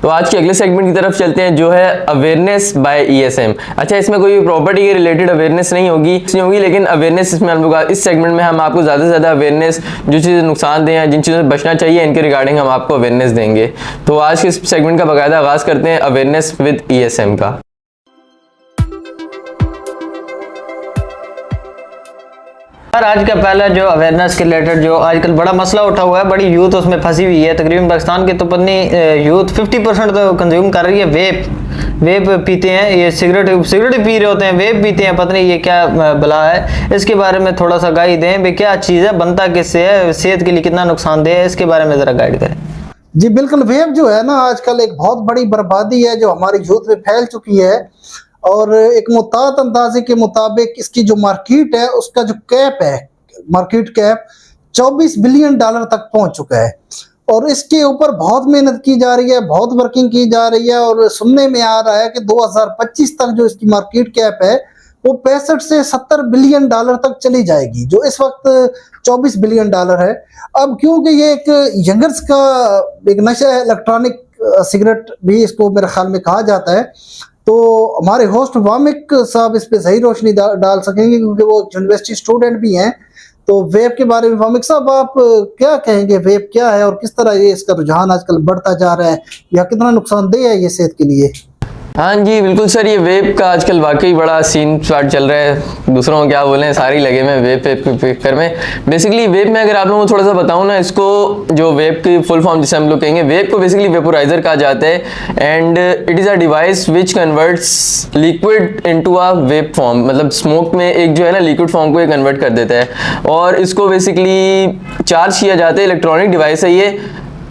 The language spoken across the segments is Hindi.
तो आज के अगले सेगमेंट की तरफ चलते हैं, जो है अवेयरनेस बाय ईएसएम। अच्छा, इसमें कोई प्रॉपर्टी के रिलेटेड अवेयरनेस नहीं होगी, लेकिन अवेयरनेस इसमें हम लोग इस सेगमेंट में हम आपको ज़्यादा से ज़्यादा अवेयरनेस, जो चीज़ें नुकसानदेह हैं, जिन चीज़ों से बचना चाहिए, इनके रिगार्डिंग हम आपको अवेयरनेस देंगे। तो आज के इस सेगमेंट का बाकायदा आगाज़ करते हैं अवेयरनेस विद ईएसएम का। आज का पहला जो अवेयरनेस के रिलेटेड जो आजकल बड़ा मसला उठा हुआ है, बड़ी यूथ उसमें फंसी हुई है। तकरीबन पाकिस्तान की तो पत्नी यूथ 50% तो कंज्यूम कर रही है वेप पीते हैं, ये सिगरेट ही पी रहे होते हैं, वेप पीते हैं। पता नहीं ये क्या बला है, इसके बारे में थोड़ा सा गाइड दें भाई, क्या चीज़ है, बनता किससे है, सेहत के लिए कितना नुकसानदेह है, इसके बारे में ज़रा गाइड करें। जी बिल्कुल, वेप जो है ना आजकल एक बहुत बड़ी बर्बादी है जो हमारी यूथ में फैल चुकी है। और एक मुताद अंदाजे के मुताबिक इसकी जो मार्केट है, उसका जो कैप है, मार्केट कैप 24 बिलियन डॉलर तक पहुंच चुका है। और इसके ऊपर बहुत मेहनत की जा रही है, बहुत वर्किंग की जा रही है। और सुनने में आ रहा है कि 2025 तक जो इसकी मार्केट कैप है वो 65 से 70 बिलियन डॉलर तक चली जाएगी, जो इस वक्त 24 बिलियन डॉलर है। अब क्योंकि ये एक यंगर्स का एक नशा है, इलेक्ट्रॉनिक सिगरेट भी इसको मेरे ख्याल में कहा जाता है, तो हमारे होस्ट वामिक साहब इस पे सही रोशनी डाल सकेंगे क्योंकि वो यूनिवर्सिटी स्टूडेंट भी हैं। तो वेब के बारे में वामिक साहब आप क्या कहेंगे, वेब क्या है और किस तरह ये इसका रुझान आजकल बढ़ता जा रहा है, या कितना नुकसानदेह है ये सेहत के लिए? हाँ जी बिल्कुल सर, ये वेप का आजकल वाकई बड़ा सीन स्टार्ट चल रहा है। दूसरों को क्या बोलें, सारी लगे में वेप कर में। बेसिकली वेप में अगर आप लोगों को थोड़ा सा बताऊँ ना, इसको जो वेप की फुल फॉर्म जिसे हम लोग कहेंगे, वेप को बेसिकली वेपोराइजर कहा जाता है। And it is a device which converts liquid into a vape form, मतलब स्मोक में एक जो है ना लिक्विड फॉर्म को ये कन्वर्ट कर देता है। और इसको बेसिकली चार्ज किया जाता है, इलेक्ट्रॉनिक डिवाइस है ये।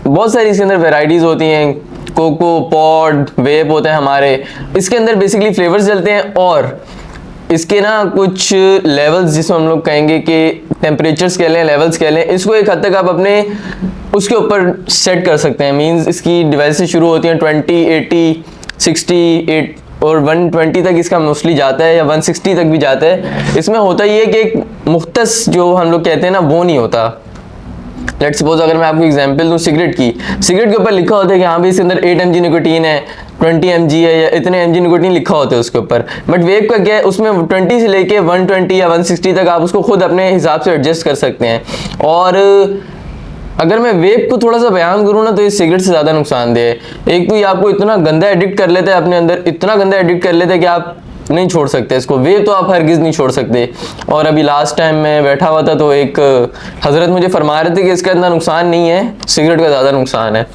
बहुत सारी इसके अंदर वेराइटीज़ होती हैं, कोको पॉड वेप होते हैं हमारे। इसके अंदर बेसिकली फ्लेवर्स चलते हैं और इसके ना कुछ लेवल्स, जिसमें हम लोग कहेंगे कि टेम्परेचर्स कह लें, लेवल्स कह लें, इसको एक हद तक आप अपने उसके ऊपर सेट कर सकते हैं। मींस इसकी डिवाइसेस शुरू होती हैं 20, 80, 68 और 120 तक इसका मोस्टली जाता है, या 160 तक भी जाता है। इसमें होता ये कि एक मुख्तस जो हम लोग कहते हैं ना, वो नहीं होता। लेट्स सपोज अगर मैं आपको एग्जांपल दूं सिगरेट की, सिगरेट के ऊपर लिखा होता है कि हाँ भाई इसके अंदर 8 mg निकोटीन है, 20 mg है, या इतने mg निकोटीन लिखा होता है उसके ऊपर। बट वेप का क्या है, उसमें 20 से लेके 120 या 160 तक आप उसको खुद अपने हिसाब से एडजस्ट कर सकते हैं। और अगर मैं वेप को थोड़ा सा बयान करूँ ना, तो ये सिगरेट से ज़्यादा नुकसानदेह है। एक तो ये आपको इतना गंदा एडिक्ट कर लेता है अपने अंदर, इतना गंदा एडिक्ट कर लेता है कि आप नहीं छोड़ सकते इसको। वेप तो आप हरगिज़ नहीं छोड़ सकते। और अभी लास्ट टाइम मैं बैठा हुआ था तो एक हजरत मुझे फरमा रहे थे कि इसका इतना नुकसान नहीं है, सिगरेट का ज़्यादा नुकसान है।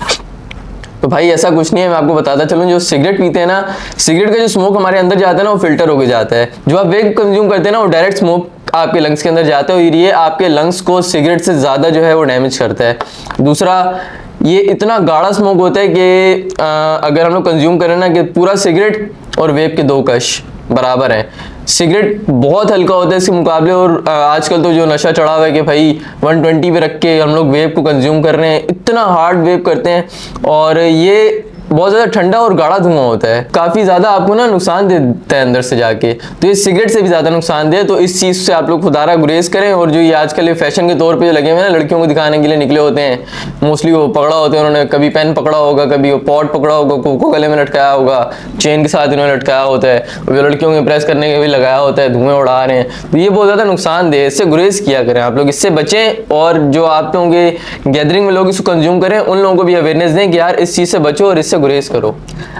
तो भाई ऐसा कुछ नहीं है, मैं आपको बताता चलूँ। जो सिगरेट पीते हैं ना, सिगरेट का जो स्मोक हमारे अंदर जाता है ना, वो फिल्टर होके जाता है। जो आप वेप कंज्यूम करते हैं ना, वो डायरेक्ट स्मोक आपके लंग्स के अंदर जाता है, और ये आपके लंग्स को सिगरेट से ज़्यादा जो है वो डैमेज करता है। दूसरा, ये इतना गाढ़ा स्मोक होता है कि अगर हम लोग कंज्यूम करें ना, कि पूरा सिगरेट और वेप के 2 कश बराबर हैं। सिगरेट बहुत हल्का होता है इसके मुकाबले, और आजकल तो जो नशा चढ़ा हुआ है कि भाई 120 पे रख के हम लोग वेप को कंज्यूम कर रहे हैं, इतना हार्ड वेप करते हैं, और ये बहुत ज़्यादा ठंडा और गाढ़ा धुआं होता है, काफ़ी ज़्यादा आपको ना नुकसान देता है अंदर से जाके। तो ये सिगरेट से भी ज़्यादा नुकसान दे, तो इस चीज़ से आप लोग खुदारा गुरेज करें। और जो ये आजकल ये फैशन के तौर पे जो लगे हुए हैं ना, लड़कियों को दिखाने के लिए निकले होते हैं, मोस्टली वो पकड़ा होते हैं, उन्होंने कभी पेन पकड़ा होगा, कभी वो पॉट पकड़ा होगा, कोको गले में लटकाया होगा, चेन के साथ इन्होंने लटकाया होता है, वो लड़कियों को इम्प्रेस करने के भी लगाया होता है, धुएँ उड़ा रहे हैं। तो ये बहुत ज़्यादा नुकसान दे, इससे गुरेज किया करें आप लोग, इससे बचें। और जो आप लोगों के गैदरिंग में लोग इसको कंज्यूम करें, उन लोगों को भी अवेयरनेस दें कि यार इस चीज़ से बचो और इससे गुरेज करो।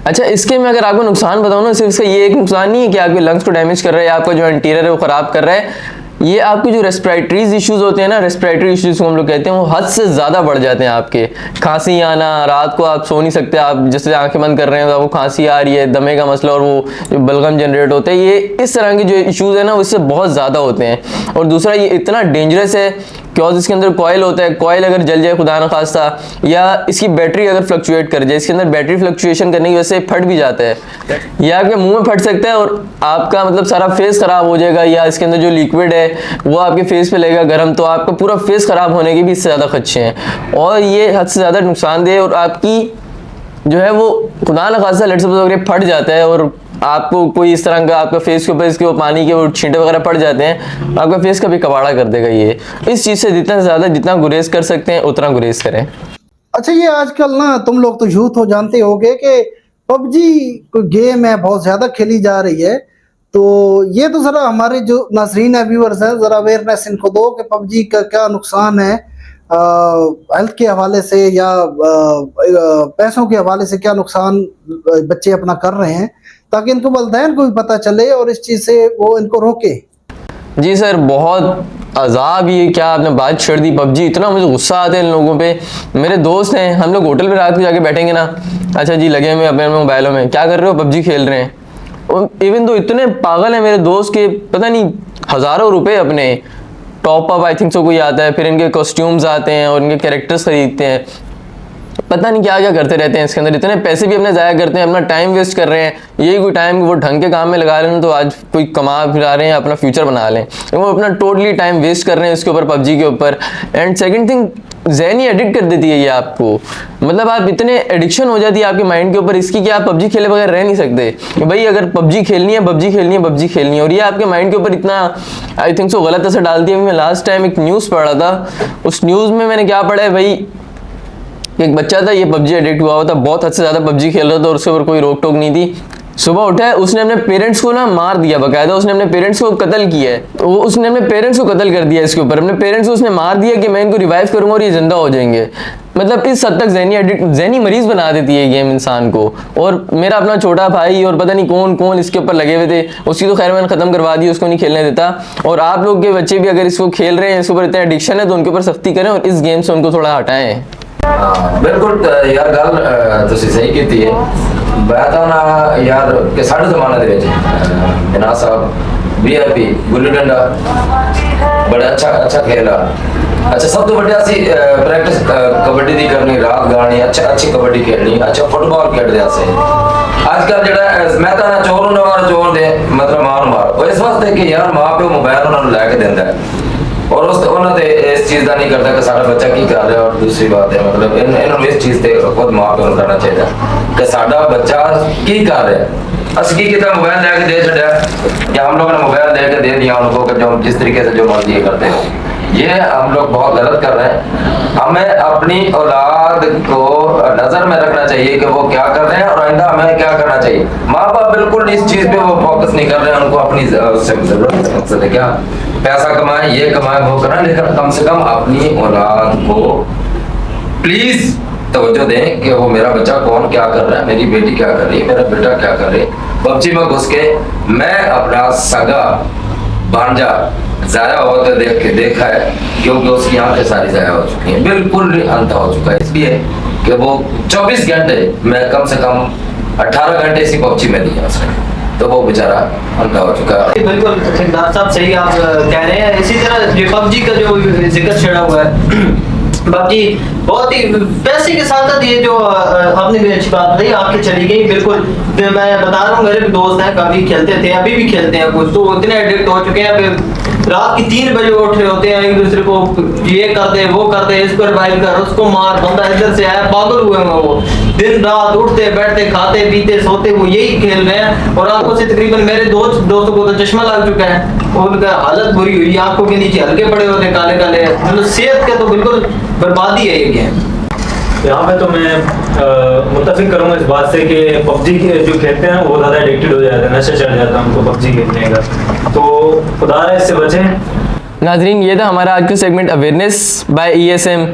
अच्छा, इसके में अगर आपको नुकसान बताऊं ना, सिर्फ इसका ये एक नुकसान नहीं है कि आपके लंग्स को डैमेज कर रहा है, आपका जो इंटीरियर है वो खराब कर रहा है। ये आपके जो रेस्पिरेटरीज इश्यूज होते हैं ना, रेस्पिरेटरी इश्यूज को हम लोग कहते हैं, वो हद से ज़्यादा बढ़ जाते हैं आपके। खांसी आना, रात को आप सो नहीं सकते, आप जैसे आंखें बंद कर रहे हैं तो आपको खांसी आ रही है, दमे का मसला, और वो जो बलगम जनरेट होते हैं, ये इस तरह के जो इश्यूज है ना, उससे बहुत ज़्यादा होते हैं। और दूसरा, ये इतना डेंजरस है क्योंकि इसके अंदर कॉयल होता है, कॉयल अगर जल जाए खुदा न खास्ता, या इसकी बैटरी अगर फ्लक्चुएट कर जाए, इसके अंदर बैटरी फ्लक्चुएशन करने की वजह से फट भी जाता है, या आपके मुंह में फट सकता है और आपका मतलब सारा फेस खराब हो जाएगा, या इसके अंदर जो लिक्विड है वो आपके फेस पे लगेगा गर्म, तो आपका पूरा फेस खराब होने के भी इससे ज़्यादा खदशे हैं। और ये हद से ज़्यादा नुकसानदेह, और आपकी जो है वो खुदा न खास्ता लेट्स सपोज अगर फट जाता है और आपको कोई इस तरह का आपका फेस के ऊपर इसके वो पानी के वो छींटे वगैरह पड़ जाते हैं, आपका फेस का भी कबाड़ा कर देगा ये। इस चीज़ से जितना ज़्यादा जितना गुरेज कर सकते हैं उतना गुरेज करें। अच्छा, ये आजकल ना तुम लोग तो यूथ हो, जानते होगे कि पबजी कोई गेम है बहुत ज्यादा खेली जा रही है। तो ये तो जरा हमारे जो नाजरीन है, व्यूअर्स हैं, जरा अवेयरनेस इनको दो कि पबजी का क्या नुकसान है हेल्थ के हवाले से या पैसों के हवाले से, क्या नुकसान बच्चे अपना कर रहे हैं, ताकि इनको वालिदैन को भी पता चले और इस चीज से वो इनको रोके। जी सर, बहुत अजाब, ये क्या आपने बात छेड़ दी। पबजी, इतना मुझे गुस्सा आता है इन लोगों पे। मेरे दोस्त हैं, हम लोग होटल पे रात को जाके बैठेंगे ना, अच्छा जी लगे हुए अपने मोबाइलों में, क्या कर रहे हो, पबजी खेल रहे हैं। इवन तो इतने पागल हैं मेरे दोस्त के, पता नहीं हज़ारों रुपए अपने top up I think so कोई आता है, फिर इनके कॉस्ट्यूम्स आते हैं और इनके कैरेक्टर्स खरीदते हैं, पता नहीं क्या क्या करते रहते हैं इसके अंदर। इतने पैसे भी अपने ज़ाया करते हैं, अपना टाइम वेस्ट कर रहे हैं। यही कोई टाइम वो ढंग के काम में लगा रहे हैं तो आज कोई कमा फिरा रहे हैं, अपना फ्यूचर बना लें, वो अपना टोटली टाइम वेस्ट कर रहे हैं इसके ऊपर, पबजी के ऊपर। एंड सेकंड थिंग, ज़हनी एडिक्ट कर देती है ये आपको, मतलब आप इतने एडिक्शन हो जाती है आपके माइंड के ऊपर इसकी कि आप पबजी खेले बगैर रह नहीं सकते कि भाई अगर पबजी खेलनी है, पबजी खेलनी है, पबजी खेलनी है। और ये आपके माइंड के ऊपर इतना आई थिंक सो गलत असर डालती है। मैं लास्ट टाइम एक न्यूज़ पढ़ रहा था, उस न्यूज़ में मैंने क्या पढ़ा है भाई, एक बच्चा था, ये पबजी एडिक्ट हुआ हुआ था, बहुत हद से ज़्यादा पबजी खेल रहा था और उसके ऊपर कोई रोक टोक नहीं थी। सुबह उठा है, उसने अपने पेरेंट्स को ना मार दिया, बकायदा उसने अपने पेरेंट्स को कत्ल किया है। वो उसने अपने पेरेंट्स को कत्ल कर दिया इसके ऊपर, अपने पेरेंट्स को उसने मार दिया कि मैं इनको रिवाइव करूंगा और ये जिंदा हो जाएंगे। मतलब इस हद तक ज़हनी मरीज बना देती है गेम इंसान को। और मेरा अपना छोटा भाई और पता नहीं कौन कौन इसके ऊपर लगे हुए थे, उसकी तो खैर मैंने ख़त्म करवा दी, उसको नहीं खेलने देता। और आप लोग के बच्चे भी अगर इसको खेल रहे हैं, इसके ऊपर इतना एडिक्शन है, तो उनके ऊपर सख्ती करें और इस गेम से उनको थोड़ा हटाएं। बिल्कुल यार, गल तुसी सही कीती है। मैं तो ना यार कि साढ़े जमाने दे विच इनाज साहब VIP गुल्ली डंडा बड़ा अच्छा खेल आ। अच्छा, सब तो वड्डा सी प्रैक्टिस कबड्डी दी करनी, रात गानी, अच्छी कबड्डी खेलनी, अच्छा फुटबॉल खेलदे आसे। आजकल जेड़ा मैं तो ना चोर नूं मार चोर दे मतलब मार वो इस वास्ते कि यार मां प्यो मोबाइल उन्होंने लैके देंदा है और उन्होंने इस चीज़ का नहीं करता कि साडा बच्चा की कर रहा है। और दूसरी बात है मतलब इन्होंने इस चीज़ से खुद मां प्यो को करना चाहिए कि साडा बच्चा की कर रहा है। असं की कितना मोबाइल लेके दे छड़ा या हम लोगों ने मोबाइल लेके दे दिया उनको कि जो जिस तरीके से जो मर्जी करते हो, ये हम लोग बहुत गलत कर रहे हैं। हमें अपनी औलाद को नजर में रखना चाहिए कि वो क्या कर रहे हैं और आइंदा हमें क्या करना चाहिए। माँ बाप बिल्कुल इस चीज पे वो फोकस नहीं कर रहे हैं, उनको अपनी जरूरत है क्या पैसा कमाए, ये कमाए, वो करें, लेकिन कम से कम अपनी औलाद को प्लीज तवज्जो दें कि वो मेरा बच्चा कौन क्या कर रहा है, मेरी बेटी क्या कर रही है, मेरा बेटा क्या कर रही है। पबजी में घुस के मैं अपना सगा भांजा जाया होते देखा है, क्योंकि उसकी आंखें सारी जाया हो चुकी हैं, बिल्कुल अंधा हो चुका है। इसलिए कि वो 24 घंटे मैं कम से कम 18 घंटे इसी पबजी में दिया उसने, तो वो बेचारा अंधा हो चुका है। बिल्कुल डॉक्टर साहब सही आप कह रहे हैं। इसी तरह जो पबजी का जो जिक्र छेड़ा हुआ है, बाकी बहुत ही पैसे के साथ ये जो आपने भी अच्छी बात बताई, आपकी चली गई बिल्कुल। मैं बता रहा हूँ, मेरे भी दोस्त हैं, कभी खेलते थे, अभी भी खेलते हैं कुछ, तो इतने एडिक्ट हो चुके हैं, रात की 3 बजे उठ रहे होते हैं, एक दूसरे को ये करते वो करते, इस पर वाइल कर, उसको मार, बंदा इधर से आया, पागल हुए हैं वो, दिन रात उठते बैठते खाते पीते सोते वो यही खेल रहे हैं। और आंखों से तकरीबन मेरे दोस्तों को तो चश्मा लग चुका है, उनका हालत बुरी हुई, आंखों के नीचे हल्के पड़े होते काले काले, मतलब सेहत का तो बिल्कुल बर्बादी है ये गेम। यहाँ पे तो मैं मुत्तफिक करूँगा इस बात से कि पबजी के जो खेलते हैं वो ज़्यादा एडिक्टेड हो जाते हैं, नशा चढ़ जाता है उनको पबजी खेलने का, तो खुदा इससे बचें। नाजरीन, ये था हमारा आज का सेगमेंट अवेयरनेस बाय ESM।